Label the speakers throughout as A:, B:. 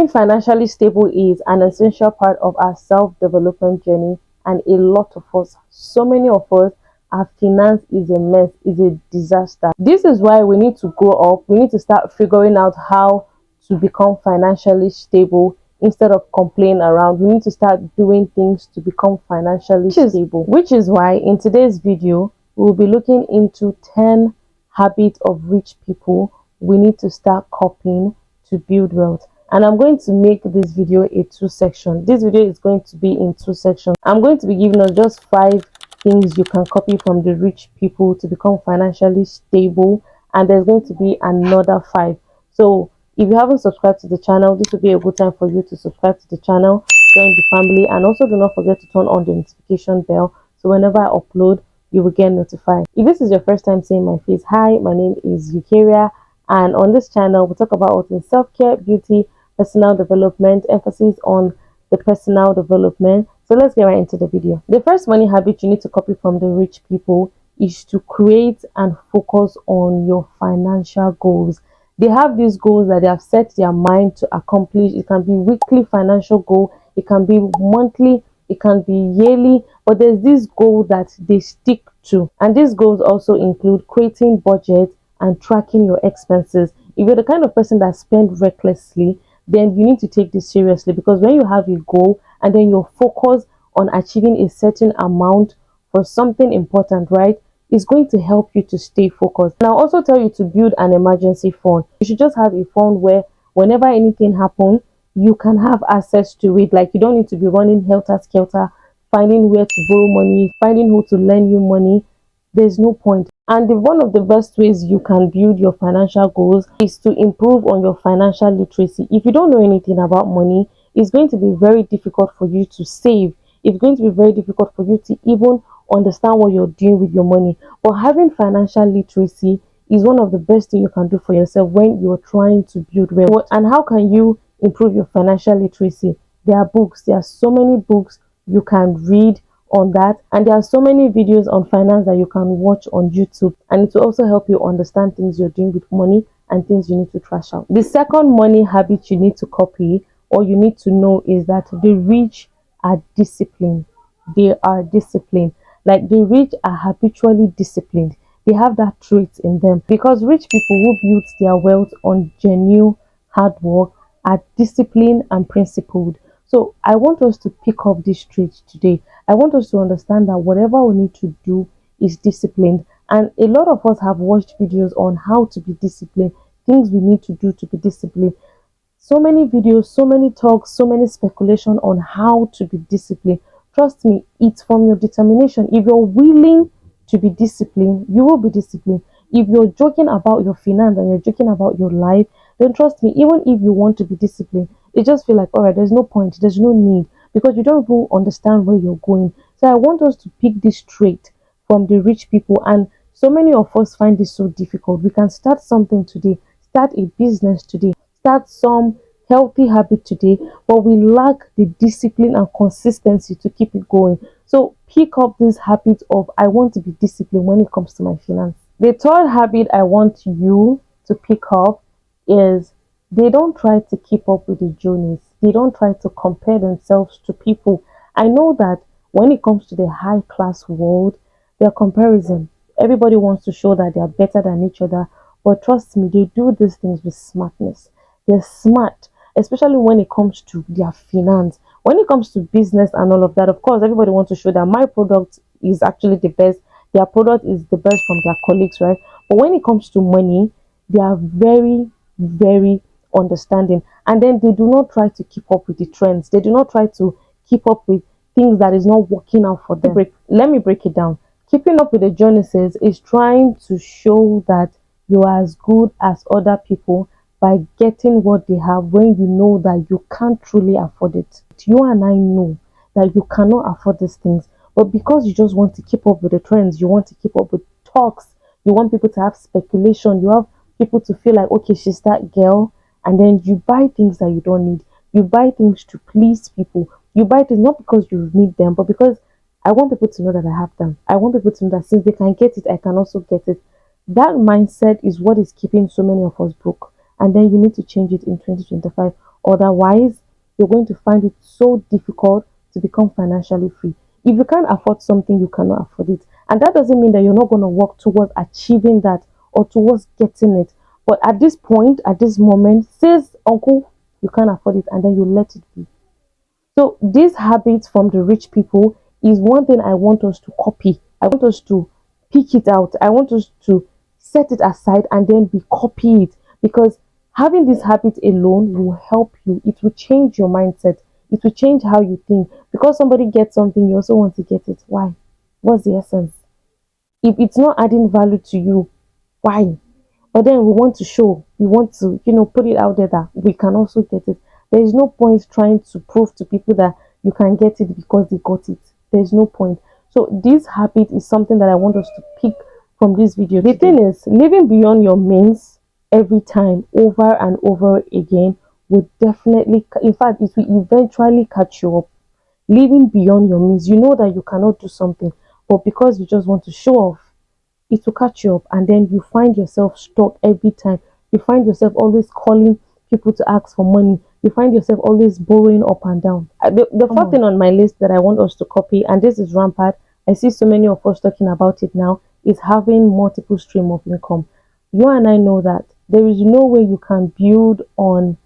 A: Being financially stable is an essential part of our self-development journey, and a lot of us, so many of us, our finance is a mess, is a disaster. This is why we need to grow up. We need to start figuring out how to become financially stable instead of complaining around. We need to start doing things to become financially stable. Which is why in today's video, we'll be looking into 10 habits of rich people we need to start copying to build wealth. And I'm going to make this video a two-section. This video is going to be in two sections. I'm going to be giving us just 5 things you can copy from the rich people to become financially stable, and there's going to be another 5. So if you haven't subscribed to the channel, this will be a good time for you to subscribe to the channel, join the family, and also do not forget to turn on the notification bell so whenever I upload, you will get notified. If this is your first time seeing my face, hi, my name is Eukaria, and on this channel we talk about all things self-care, beauty, personal development, emphasis on the personal development. So let's get right into the video. The first money habit you need to copy from the rich people is to create and focus on your financial goals. They have these goals that they have set their mind to accomplish. It can be weekly financial goal, it can be monthly, it can be yearly, but there's this goal that they stick to. And these goals also include creating budget and tracking your expenses. If you're the kind of person that spends recklessly, then you need to take this seriously, because when you have a goal and then you're focused on achieving a certain amount for something important, right, it's going to help you to stay focused. And I'll also tell you to build an emergency fund. You should just have a fund where whenever anything happens, you can have access to it. Like, you don't need to be running helter-skelter, finding where to borrow money, finding who to lend you money. There's no point. And one of the best ways you can build your financial goals is to improve on your financial literacy. If you don't know anything about money, it's going to be very difficult for you to save. It's going to be very difficult for you to even understand what you're doing with your money. But having financial literacy is one of the best things you can do for yourself when you're trying to build wealth. And how can you improve your financial literacy? There are books. There are so many books you can read on that, and there are so many videos on finance that you can watch on YouTube, and it will also help you understand things you're doing with money and things you need to trash out. The second money habit you need to copy or you need to know is that the rich are disciplined. They are disciplined. Like, the rich are habitually disciplined. They have that trait in them, because rich people who build their wealth on genuine hard work are disciplined and principled. So I want us to pick up this trait today. I want us to understand that whatever we need to do is disciplined. And a lot of us have watched videos on how to be disciplined, things we need to do to be disciplined. So many videos, so many talks, so many speculation on how to be disciplined. Trust me, it's from your determination. If you're willing to be disciplined, you will be disciplined. If you're joking about your finance and you're joking about your life, then trust me, even if you want to be disciplined, it just feel like, all right, there's no point, there's no need, because you don't even understand where you're going. So I want us to pick this trait from the rich people, and so many of us find this so difficult. We can start something today, start a business today, start some healthy habit today, but we lack the discipline and consistency to keep it going. So pick up this habit of, I want to be disciplined when it comes to my finance. The third habit I want you to pick up is, they don't try to keep up with the Joneses. They don't try to compare themselves to people. I know that when it comes to the high class world, their comparison, everybody wants to show that they are better than each other. But trust me, they do these things with smartness. They're smart, especially when it comes to their finance. When it comes to business and all of that, of course, everybody wants to show that my product is actually the best. Their product is the best from their colleagues, right? But when it comes to money, they are very, very understanding, and then they do not try to keep up with the trends. They do not try to keep up with things that is not working out for them. Let me break it down. Keeping up with the Joneses is trying to show that you are as good as other people by getting what they have when you know that you can't truly afford it. You and I know that you cannot afford these things, but because you just want to keep up with the trends, you want to keep up with talks, you want people to have speculation, you have people to feel like, okay, she's that girl, and then you buy things that you don't need. You buy things to please people. You buy things not because you need them, but because I want people to know that I have them. I want people to know that since they can get it, I can also get it. That mindset is what is keeping so many of us broke. And then you need to change it in 2025. Otherwise, you're going to find it so difficult to become financially free. If you can't afford something, you cannot afford it. And that doesn't mean that you're not going to work towards achieving that or towards getting it. But at this point, at this moment, says uncle, you can't afford it, and then you let it be. So these habits from the rich people is one thing I want us to copy. I want us to pick it out. I want us to set it aside and then be copy it, because having this habit alone will help you. It will change your mindset. It will change how you think. Because somebody gets something, you also want to get it. Why? What's the essence? If it's not adding value to you, why? But then we want to show, we want to, put it out there that we can also get it. There is no point trying to prove to people that you can get it because they got it. There is no point. So this habit is something that I want us to pick from this video. The thing is, living beyond your means every time, over and over again, will definitely, in fact, it will eventually catch you up. Living beyond your means, you know that you cannot do something, but because you just want to show off, it will catch you up, and then you find yourself stuck every time. You find yourself always calling people to ask for money. You find yourself always borrowing up and down. The fourth thing on my list that I want us to copy, and this is rampant, I see so many of us talking about it now, is having multiple stream of income. You and I know that there is no way you can build on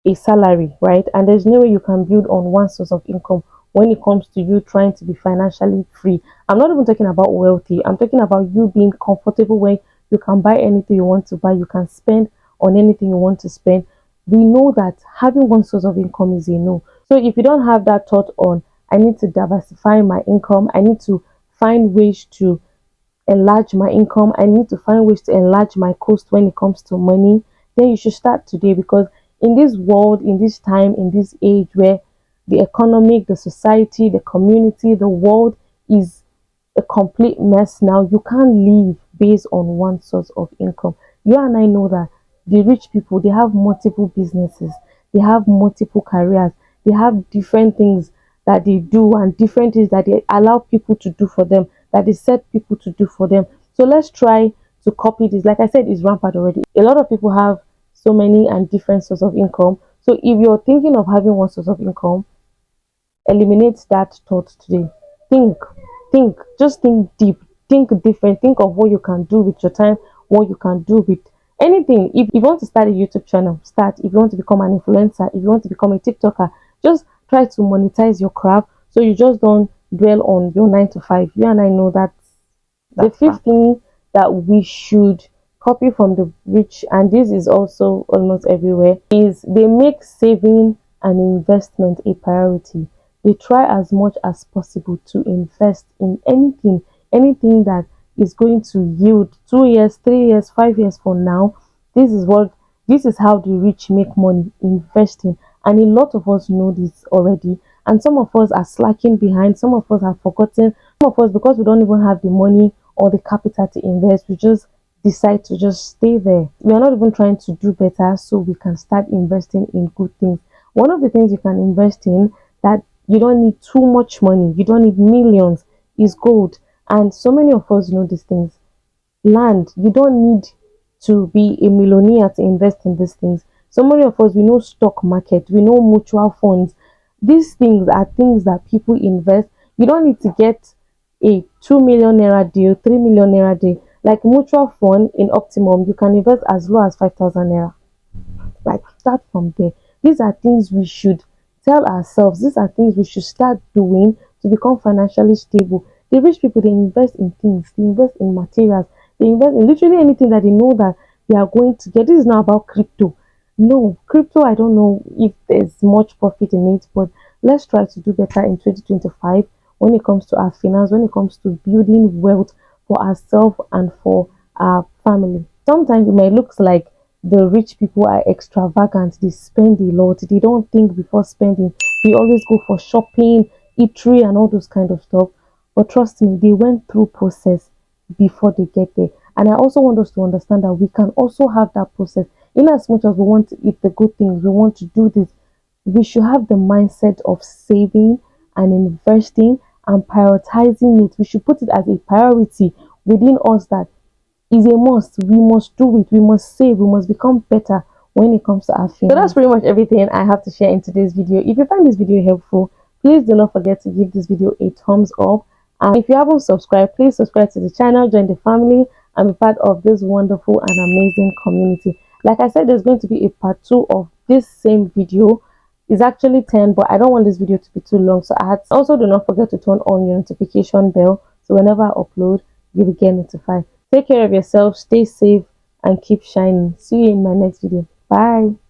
A: a salary, right? And there's no way you can build on one source of income when it comes to you trying to be financially free. I'm not even talking about wealthy. I'm talking about you being comfortable where you can buy anything you want to buy. You can spend on anything you want to spend. We know that having one source of income is a no. So if you don't have that thought on, I need to diversify my income, I need to find ways to enlarge my income, I need to find ways to enlarge my cost when it comes to money, then you should start today. Because in this world, in this time, in this age where the economic, the society, the community, the world is a complete mess now, you can't live based on one source of income. You and I know that the rich people, they have multiple businesses, they have multiple careers, they have different things that they do and different things that they allow people to do for them, that they set people to do for them. So let's try to copy this. Like I said, it's rampant already. A lot of people have so many and different sources of income. So if you're thinking of having one source of income, eliminate that thought today. Just think deep, think different, think of what you can do with your time, what you can do with anything. If you want to start a YouTube channel, start. If you want to become an influencer, if you want to become a TikToker, just try to monetize your craft, so you just don't dwell on your 9 to 5. You and I know that. The fifth thing that we should copy from the rich, and this is also almost everywhere, is they make saving and investment a priority. They try as much as possible to invest in anything that is going to yield 2 years, 3 years, 5 years from now. This is how the rich make money, investing. And a lot of us know this already, and some of us are slacking behind, some of us have forgotten, some of us, because we don't even have the money or the capital to invest, we just decide to just stay there. We are not even trying to do better so we can start investing in good things. One of the things you can invest in that you don't need too much money, you don't need millions, is gold. And so many of us know these things. Land, you don't need to be a millionaire to invest in these things. So many of us, we know stock market, we know mutual funds. These things are things that people invest. You don't need to get a 2 million naira deal, 3 million naira deal. Like mutual fund, in optimum, you can invest as low as 5,000 naira. Like, start from there. These are things we should tell ourselves. These are things we should start doing to become financially stable. The rich people, they invest in things, they invest in materials, they invest in literally anything that they know that they are going to get. This is not about crypto. No, crypto, I don't know if there's much profit in it, but let's try to do better in 2025 when it comes to our finance, when it comes to building wealth for ourselves and for our family. Sometimes it might look like the rich people are extravagant, they spend a lot, they don't think before spending, they always go for shopping, eatery, and all those kind of stuff. But trust me, they went through process before they get there. And I also want us to understand that we can also have that process. In as much as we want to eat the good things, we want to do this, we should have the mindset of saving and investing and prioritizing it. We should put it as a priority within us, that is a must. We must do it. We must save. We must become better. when it comes to our finances. So that's pretty much everything I have to share in today's video. If you find this video helpful, please do not forget to give this video a thumbs up. And if you haven't subscribed, please subscribe to the channel, join the family, and be part of this wonderful and amazing community. Like I said, there's going to be a part 2 of this same video. It's actually 10, but I don't want this video to be too long, so also do not forget to turn on your notification bell, so whenever I upload, you will get notified. Take care of yourself, stay safe, and keep shining. See you in my next video. Bye.